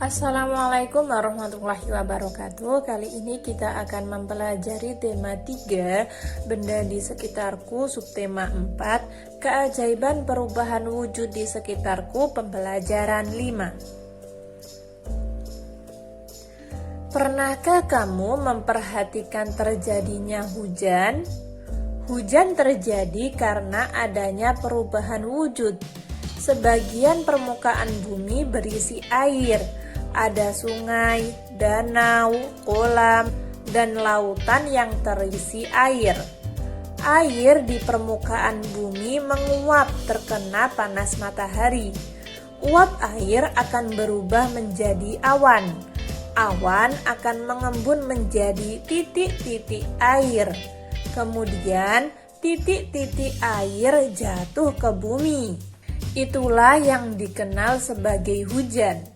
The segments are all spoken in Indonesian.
Assalamualaikum warahmatullahi wabarakatuh. Kali ini kita akan mempelajari tema 3, benda di sekitarku, subtema 4, keajaiban perubahan wujud di sekitarku, pembelajaran 5. Pernahkah kamu memperhatikan terjadinya hujan? Hujan terjadi karena adanya perubahan wujud. Sebagian permukaan bumi berisi air. Ada sungai, danau, kolam, dan lautan yang terisi air. Air di permukaan bumi menguap terkena panas matahari. Uap air akan berubah menjadi awan. Awan akan mengembun menjadi titik-titik air. Kemudian titik-titik air jatuh ke bumi. Itulah yang dikenal sebagai hujan.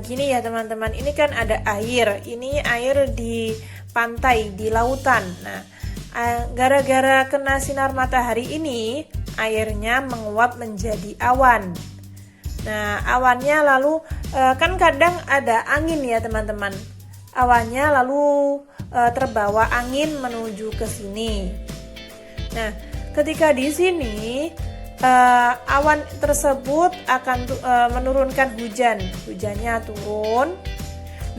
Gini ya teman-teman, ini kan ada air, ini air di pantai, di lautan. Nah, gara-gara kena sinar matahari ini, airnya menguap menjadi awan. Nah, awannya lalu kan kadang ada angin ya teman-teman. Awannya lalu terbawa angin menuju ke sini. Nah, ketika di sini awan tersebut akan menurunkan hujan. Hujannya turun.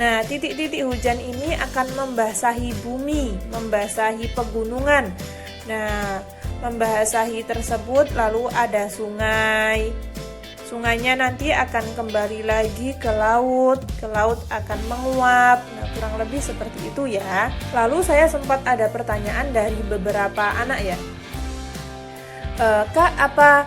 Nah, titik-titik hujan ini akan membasahi bumi, membasahi pegunungan. Nah, membasahi tersebut lalu ada sungai. Sungainya nanti akan kembali lagi ke laut. Ke laut akan menguap. Nah, kurang lebih seperti itu ya. Lalu saya sempat ada pertanyaan dari beberapa anak ya. Kak, apa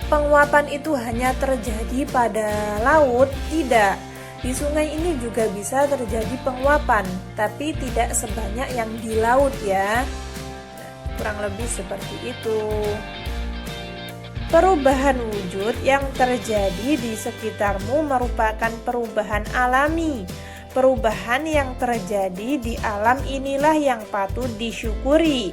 penguapan itu hanya terjadi pada laut? Tidak, di sungai ini juga bisa terjadi penguapan, tapi tidak sebanyak yang di laut ya. Nah, kurang lebih seperti itu. Perubahan wujud yang terjadi di sekitarmu merupakan perubahan alami. Perubahan yang terjadi di alam inilah yang patut disyukuri.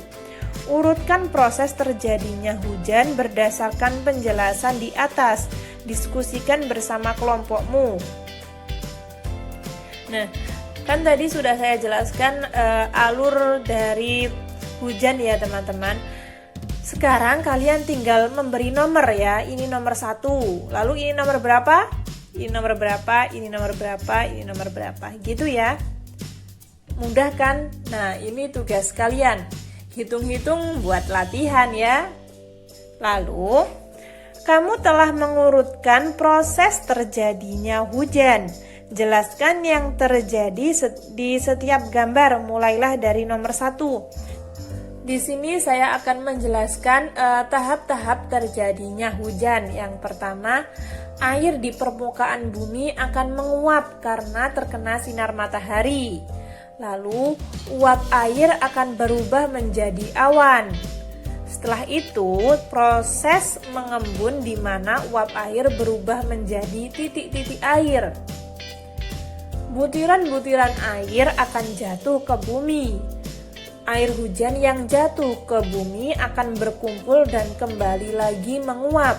Urutkan proses terjadinya hujan berdasarkan penjelasan di atas. Diskusikan bersama kelompokmu. Nah, kan tadi sudah saya jelaskan alur dari hujan ya teman-teman. Sekarang kalian tinggal memberi nomor ya. Ini nomor 1. Lalu ini nomor berapa? Ini nomor berapa? Ini nomor berapa? Ini nomor berapa? Gitu ya. Mudah kan? Nah, ini tugas kalian. Hitung-hitung buat latihan ya. Lalu, kamu telah mengurutkan proses terjadinya hujan. Jelaskan yang terjadi di setiap gambar, mulailah dari nomor 1. Di sini saya akan menjelaskan tahap-tahap terjadinya hujan. Yang pertama, air di permukaan bumi akan menguap karena terkena sinar matahari. Lalu, uap air akan berubah menjadi awan. Setelah itu, proses mengembun di mana uap air berubah menjadi titik-titik air. Butiran-butiran air akan jatuh ke bumi. Air hujan yang jatuh ke bumi akan berkumpul dan kembali lagi menguap.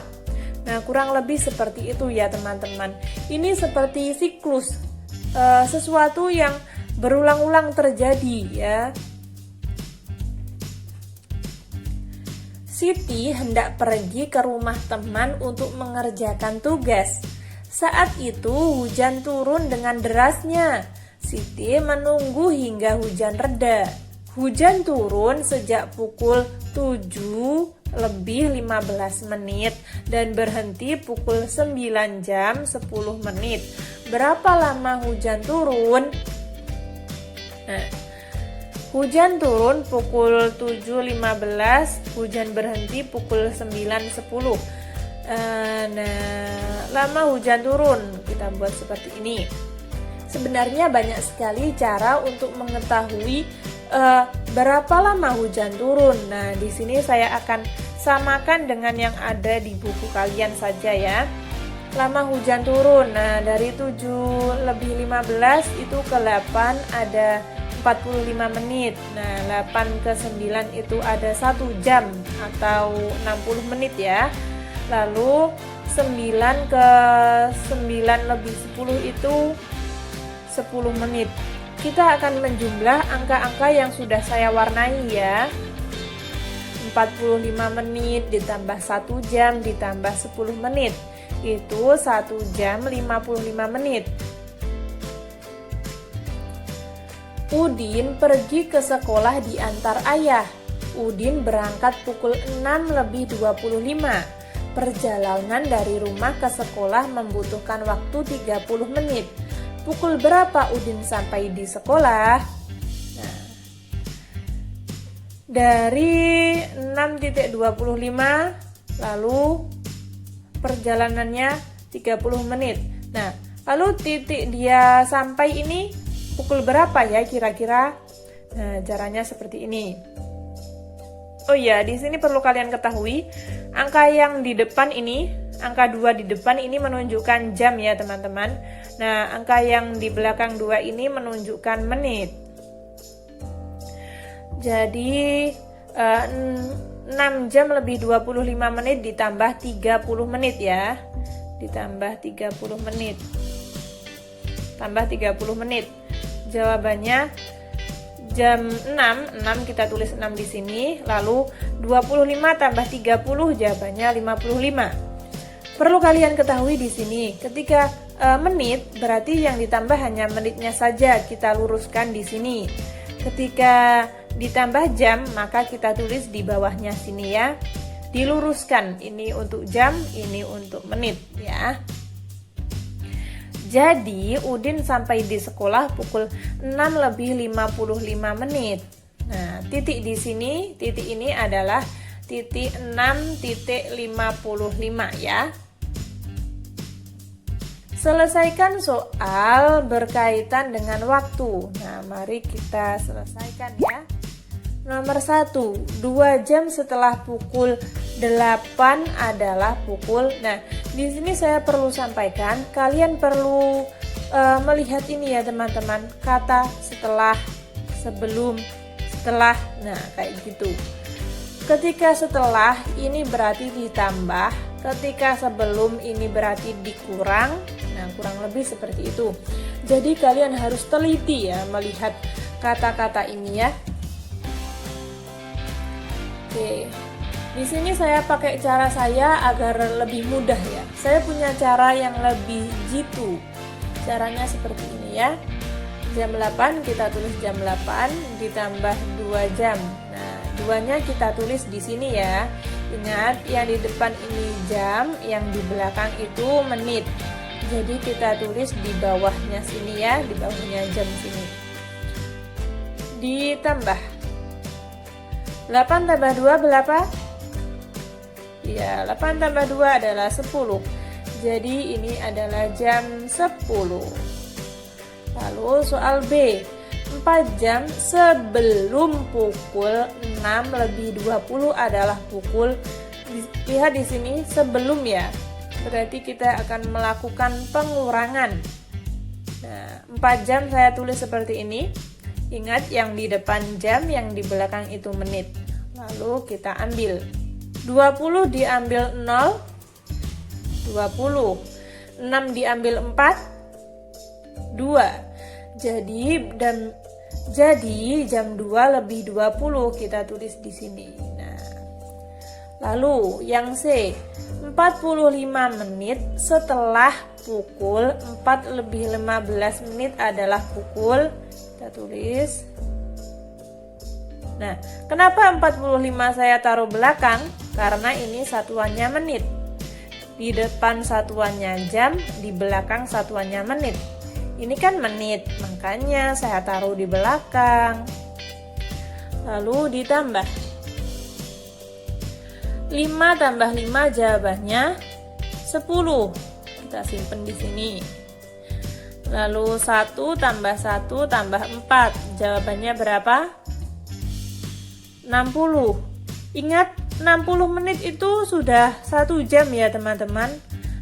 Nah, kurang lebih seperti itu ya teman-teman. Ini seperti siklus, sesuatu yang berulang-ulang terjadi ya. Siti hendak pergi ke rumah teman untuk mengerjakan tugas. Saat itu hujan turun dengan derasnya. Siti menunggu hingga hujan reda. Hujan turun sejak pukul 7:15 dan berhenti pukul 9 jam 10 menit. Berapa lama hujan turun? Nah, hujan turun pukul 7.15, hujan berhenti pukul 9.10. Lama hujan turun kita buat seperti ini. Sebenarnya banyak sekali cara untuk mengetahui berapa lama hujan turun. Nah, di sini saya akan samakan dengan yang ada di buku kalian saja ya. Lama hujan turun. Nah, dari 7:15 itu ke 8 ada 45 menit. Nah, 8 ke 9 itu ada 1 jam atau 60 menit ya. Lalu 9 ke 9 lebih 10 itu 10 menit. Kita akan menjumlah angka-angka yang sudah saya warnai ya. 45 menit ditambah 1 jam ditambah 10 menit. Itu 1 jam 55 menit. Udin pergi ke sekolah diantar ayah. Udin berangkat pukul 6 lebih 25. Perjalanan dari rumah ke sekolah membutuhkan waktu 30 menit. Pukul berapa Udin sampai di sekolah? Nah, dari 6.25 lalu perjalanannya 30 menit. Nah, lalu titik dia sampai ini pukul berapa ya kira-kira? Nah, caranya seperti ini. Oh iya, di sini perlu kalian ketahui, angka yang di depan ini, angka 2 di depan ini menunjukkan jam ya teman-teman. Nah, angka yang di belakang 2 ini menunjukkan menit. Jadi 6 jam lebih 25 menit ditambah 30 menit ya. Ditambah 30 menit. Tambah 30 menit. Jawabannya jam 6 kita tulis 6 di sini, lalu 25 tambah 30 jawabannya 55. Perlu kalian ketahui di sini, ketika menit berarti yang ditambah hanya menitnya saja, kita luruskan di sini. Ketika ditambah jam, maka kita tulis di bawahnya sini ya. Diluruskan, ini untuk jam, ini untuk menit ya. Jadi Udin sampai di sekolah pukul 6 lebih 55 menit. Nah, titik di sini, titik ini adalah titik 6.55 ya. Selesaikan soal berkaitan dengan waktu. Nah, mari kita selesaikan ya. Nomor 1, 2 jam setelah pukul 8 adalah pukul. Nah, di sini saya perlu sampaikan, kalian perlu melihat ini ya teman-teman, kata setelah, sebelum, setelah. Nah, kayak gitu. Ketika setelah ini berarti ditambah, ketika sebelum ini berarti dikurang. Nah, kurang lebih seperti itu. Jadi kalian harus teliti ya melihat kata-kata ini ya. Oke, di sini saya pakai cara saya agar lebih mudah ya. Saya punya cara yang lebih jitu. Caranya seperti ini ya. Jam 8 kita tulis jam 8 ditambah 2 jam. Nah, 2-nya kita tulis di sini ya. Ingat, yang di depan ini jam, yang di belakang itu menit. Jadi kita tulis di bawahnya sini ya, di bawahnya jam sini. Ditambah 8 tambah 2 berapa? Ya, 8 tambah 2 adalah 10. Jadi ini adalah jam 10. Lalu soal B, 4 jam sebelum pukul 6 lebih 20 adalah pukul. Lihat di sini sebelum ya. Berarti kita akan melakukan pengurangan. Nah, 4 jam saya tulis seperti ini. Ingat, yang di depan jam, yang di belakang itu menit. Lalu kita ambil 20 diambil 0, 20. 6 diambil 4, 2. Jadi jam 2 lebih 20 kita tulis di sini. Nah, lalu yang C, 45 menit setelah pukul 4 lebih 15 menit adalah pukul. Kita tulis. Nah, kenapa 45 saya taruh belakang? Karena ini satuannya menit. Di depan satuannya jam, di belakang satuannya menit. Ini kan menit, makanya saya taruh di belakang. Lalu ditambah 5 tambah 5 jawabannya 10. Kita simpen di sini. Lalu 1 tambah 1 tambah 4. Jawabannya berapa? 60. Ingat, 60 menit itu sudah 1 jam ya teman-teman.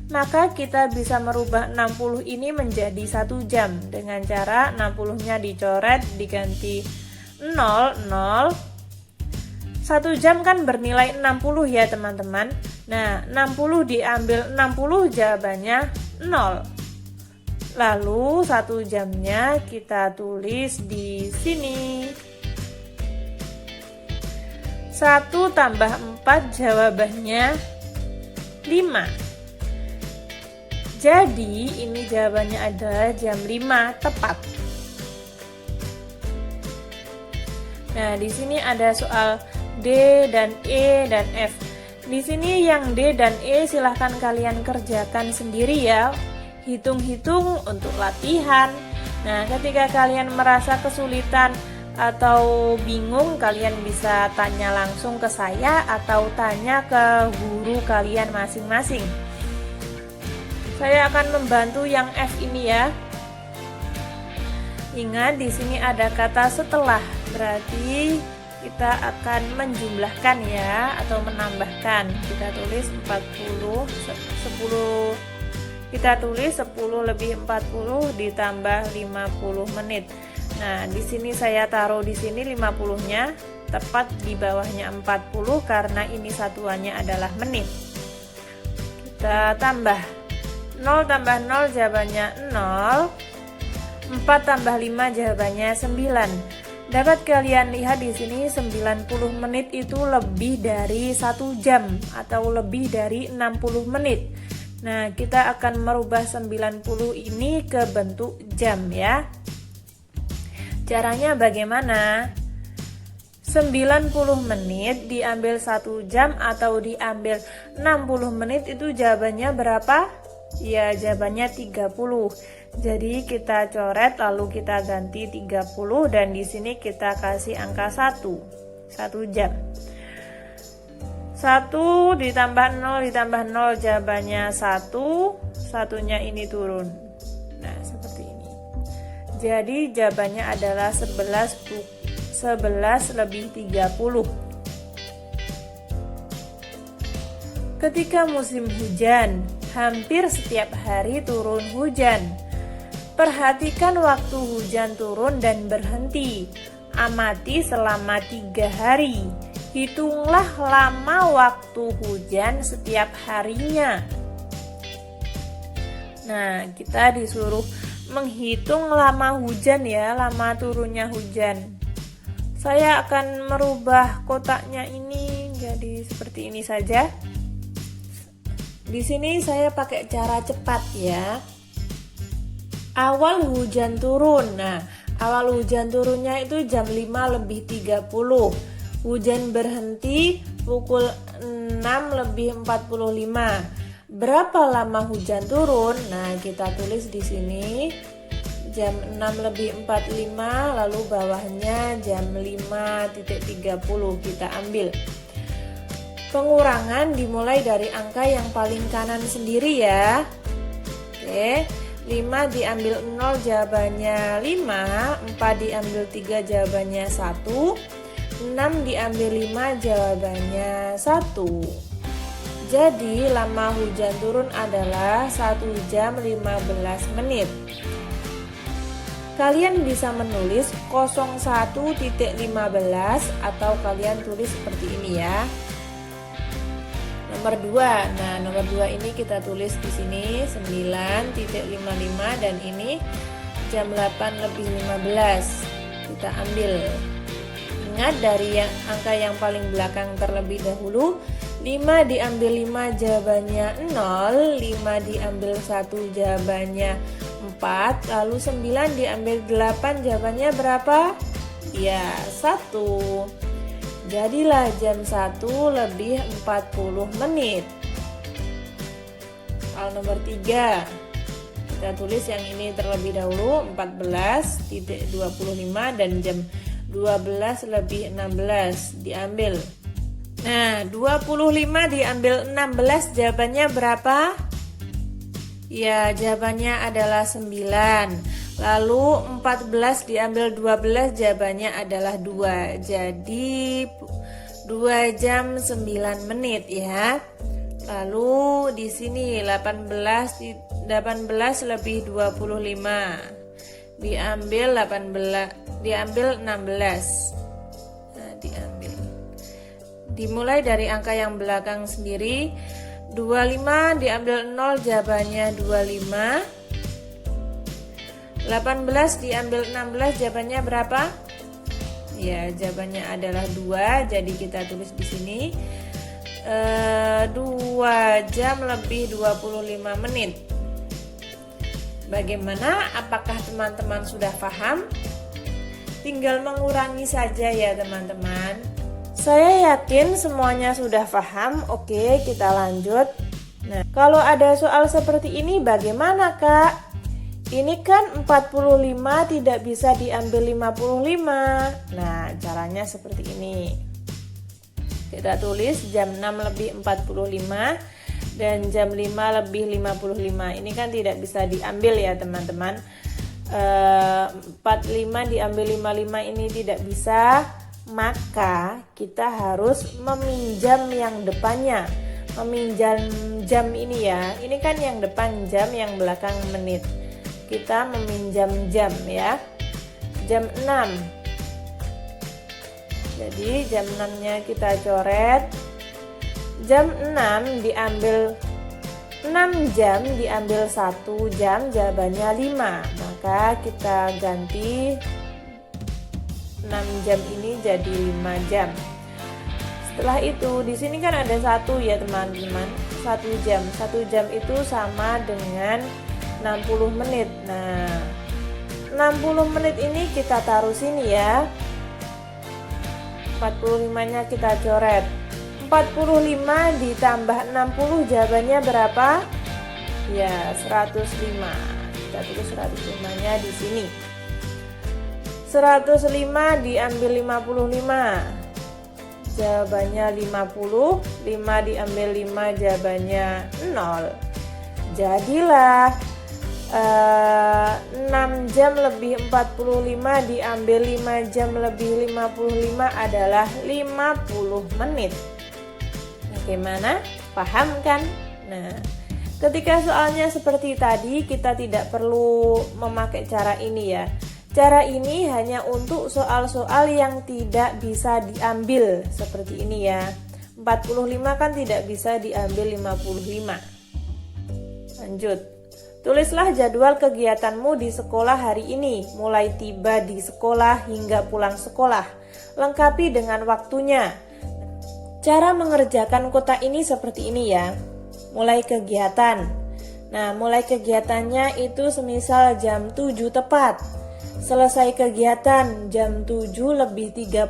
Maka kita bisa merubah 60 ini menjadi 1 jam dengan cara 60-nya dicoret, diganti 0, 0. 1 jam kan bernilai 60 ya teman-teman. Nah, 60 diambil 60 jawabannya 0. Lalu 1 jamnya kita tulis di sini. 1 tambah 4 jawabannya 5. Jadi ini jawabannya adalah jam 5 tepat. Nah, di sini ada soal D dan E dan F. Di sini yang D dan E silahkan kalian kerjakan sendiri ya. Hitung-hitung untuk latihan. Nah, ketika kalian merasa kesulitan atau bingung, kalian bisa tanya langsung ke saya atau tanya ke guru kalian masing-masing. Saya akan membantu yang F ini ya. Ingat di sini ada kata setelah, berarti kita akan menjumlahkan ya atau menambahkan. Kita tulis 10 lebih 40 ditambah 50 menit. Nah, di sini saya taruh di sini 50-nya tepat di bawahnya 40 karena ini satuannya adalah menit. Kita tambah 0 tambah 0 jawabannya 0. 4 tambah 5 jawabannya 9. Dapat kalian lihat di sini 90 menit itu lebih dari 1 jam atau lebih dari 60 menit. Nah, kita akan merubah 90 ini ke bentuk jam ya. Caranya bagaimana? 90 menit diambil 1 jam atau diambil 60 menit itu jawabannya berapa? Ya, jawabannya 30. Jadi kita coret lalu kita ganti 30 dan di sini kita kasih angka 1 jam. 1 ditambah 0 ditambah 0 jawabannya 1. Satunya ini turun. Nah, seperti ini. Jadi jawabannya adalah 11 lebih 30. Ketika musim hujan, hampir setiap hari turun hujan. Perhatikan waktu hujan turun dan berhenti. Amati selama 3 hari. Hitunglah lama waktu hujan setiap harinya. Nah, kita disuruh menghitung lama hujan ya, lama turunnya hujan. Saya akan merubah kotaknya ini jadi seperti ini saja. Di sini saya pakai cara cepat ya. Awal hujan turun. Nah, awal hujan turunnya itu jam 5 lebih 30. Hujan berhenti pukul 6 lebih 45. Berapa lama hujan turun? Nah, kita tulis di sini jam 6 lebih 45, lalu bawahnya jam 5.30 kita ambil. Pengurangan dimulai dari angka yang paling kanan sendiri ya. Oke, 5 diambil 0 jawabannya 5, 4 diambil 3 jawabannya 1, 6 diambil 5 jawabannya 1. Jadi lama hujan turun adalah 1 jam 15 menit. Kalian bisa menulis 01.15 atau kalian tulis seperti ini ya. Nomor 2. Nah, nomor 2 ini kita tulis di sini 9.55 dan ini jam 8 lebih 15. Kita ambil. Ingat dari angka yang paling belakang terlebih dahulu. 5 diambil 5 jawabannya 0, 5 diambil 1 jawabannya 4, lalu 9 diambil 8 jawabannya berapa? Ya, 1. Jadilah jam 1 lebih 40 menit. Soal nomor 3. Kita tulis yang ini terlebih dahulu 14.25 dan jam 12 lebih 16 diambil. Nah, 25 diambil 16 jawabannya berapa? Ya, jawabannya adalah 9. Lalu 14 diambil 12 jawabannya adalah 2. Jadi 2 jam 9 menit ya. Lalu di sini 18 lebih 25. Diambil 16. Nah, Dimulai dari angka yang belakang sendiri. 25 diambil 0, jawabannya 25. 18 diambil 16, jawabannya berapa? Ya, jawabannya adalah 2. Jadi kita tulis di sini 2 jam lebih 25 menit. Bagaimana? Apakah teman-teman sudah paham? Tinggal mengurangi saja ya teman-teman. Saya yakin semuanya sudah paham. Oke, kita lanjut. Nah, kalau ada soal seperti ini bagaimana, Kak? Ini kan 45 tidak bisa diambil 55. Nah, caranya seperti ini. Kita tulis jam 6 lebih 45 dan jam 5 lebih 55. Ini kan tidak bisa diambil ya teman-teman. 45 diambil 55 ini tidak bisa. Maka kita harus meminjam yang depannya. Meminjam jam ini ya. Ini kan yang depan jam, yang belakang menit. Kita meminjam jam ya. Jam 6. Jadi jam 6-nya kita coret. Jam 6 diambil 6 jam diambil 1 jam, jawabannya 5. Maka kita ganti 6 jam ini jadi 5 jam. Setelah itu di sini kan ada 1 ya teman-teman. 1 jam. 1 jam itu sama dengan 60 menit. Nah, 60 menit ini kita taruh sini ya. 45-nya kita coret. 45 ditambah 60 jawabannya berapa? Ya, 105. Kita tulis 105-nya di sini. 105 diambil 55. Jawabannya 50. 5 diambil 5 jawabannya 0. Jadilah 6 jam lebih 45 diambil 5 jam lebih 55 adalah 50 menit. Bagaimana? Paham kan? Nah, ketika soalnya seperti tadi kita tidak perlu memakai cara ini ya. Cara ini hanya untuk soal-soal yang tidak bisa diambil seperti ini ya. 45 kan tidak bisa diambil 55. Lanjut. Tulislah jadwal kegiatanmu di sekolah hari ini, mulai tiba di sekolah hingga pulang sekolah. Lengkapi dengan waktunya. Cara mengerjakan kotak ini seperti ini ya. Mulai kegiatan. Nah, mulai kegiatannya itu semisal jam 7 tepat. Selesai kegiatan jam 7 lebih 30.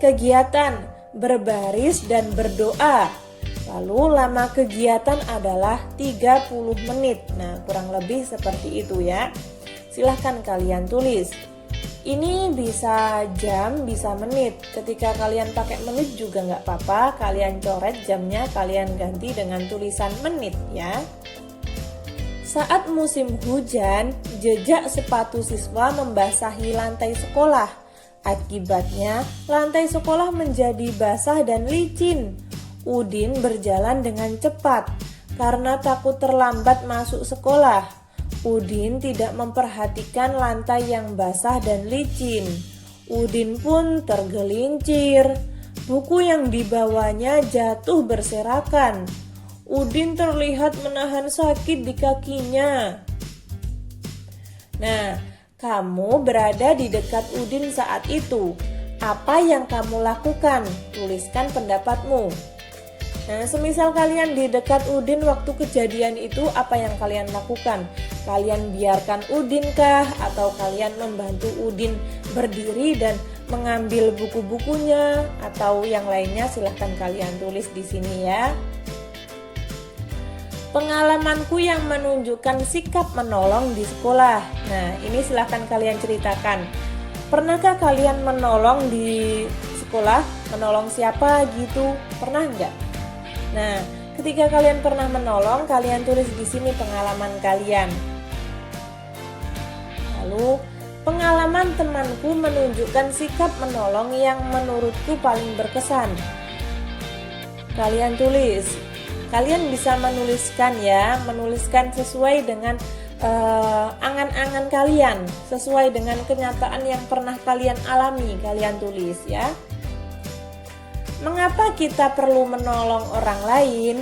Kegiatan berbaris dan berdoa. Lalu lama kegiatan adalah 30 menit. Nah, kurang lebih seperti itu ya. Silahkan kalian tulis. Ini bisa jam, bisa menit. Ketika kalian pakai menit juga nggak apa-apa. Kalian coret jamnya, kalian ganti dengan tulisan menit ya. Saat musim hujan, jejak sepatu siswa membasahi lantai sekolah. Akibatnya, lantai sekolah menjadi basah dan licin. Udin berjalan dengan cepat karena takut terlambat masuk sekolah. Udin tidak memperhatikan lantai yang basah dan licin. Udin pun tergelincir. Buku yang dibawanya jatuh berserakan. Udin terlihat menahan sakit di kakinya. Nah, kamu berada di dekat Udin saat itu. Apa yang kamu lakukan? Tuliskan pendapatmu. Nah, semisal kalian di dekat Udin waktu kejadian itu, apa yang kalian lakukan? Kalian biarkan Udin kah? Atau kalian membantu Udin berdiri dan mengambil buku-bukunya? Atau yang lainnya silahkan kalian tulis di sini ya. Pengalamanku yang menunjukkan sikap menolong di sekolah. Nah, ini silahkan kalian ceritakan. Pernahkah kalian menolong di sekolah? Menolong siapa gitu? Pernah nggak? Nah, ketika kalian pernah menolong, kalian tulis di sini pengalaman kalian. Lalu, pengalaman temanku menunjukkan sikap menolong yang menurutku paling berkesan. Kalian tulis. Kalian bisa menuliskan ya, menuliskan sesuai dengan angan-angan kalian, sesuai dengan kenyataan yang pernah kalian alami, kalian tulis ya. Mengapa kita perlu menolong orang lain?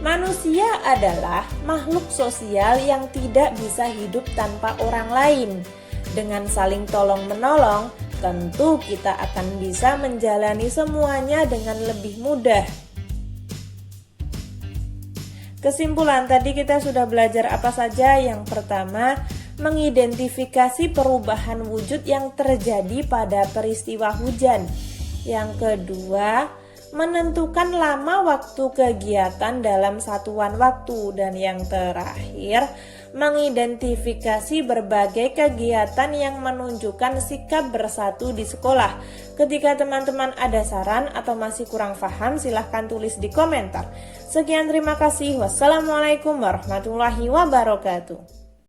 Manusia adalah makhluk sosial yang tidak bisa hidup tanpa orang lain. Dengan saling tolong-menolong, tentu kita akan bisa menjalani semuanya dengan lebih mudah. Kesimpulan, tadi kita sudah belajar apa saja? Yang pertama, mengidentifikasi perubahan wujud yang terjadi pada peristiwa hujan. Yang kedua, menentukan lama waktu kegiatan dalam satuan waktu. Dan yang terakhir, mengidentifikasi berbagai kegiatan yang menunjukkan sikap bersatu di sekolah. Ketika teman-teman ada saran atau masih kurang paham, silahkan tulis di komentar. Sekian, terima kasih. Wassalamualaikum warahmatullahi wabarakatuh.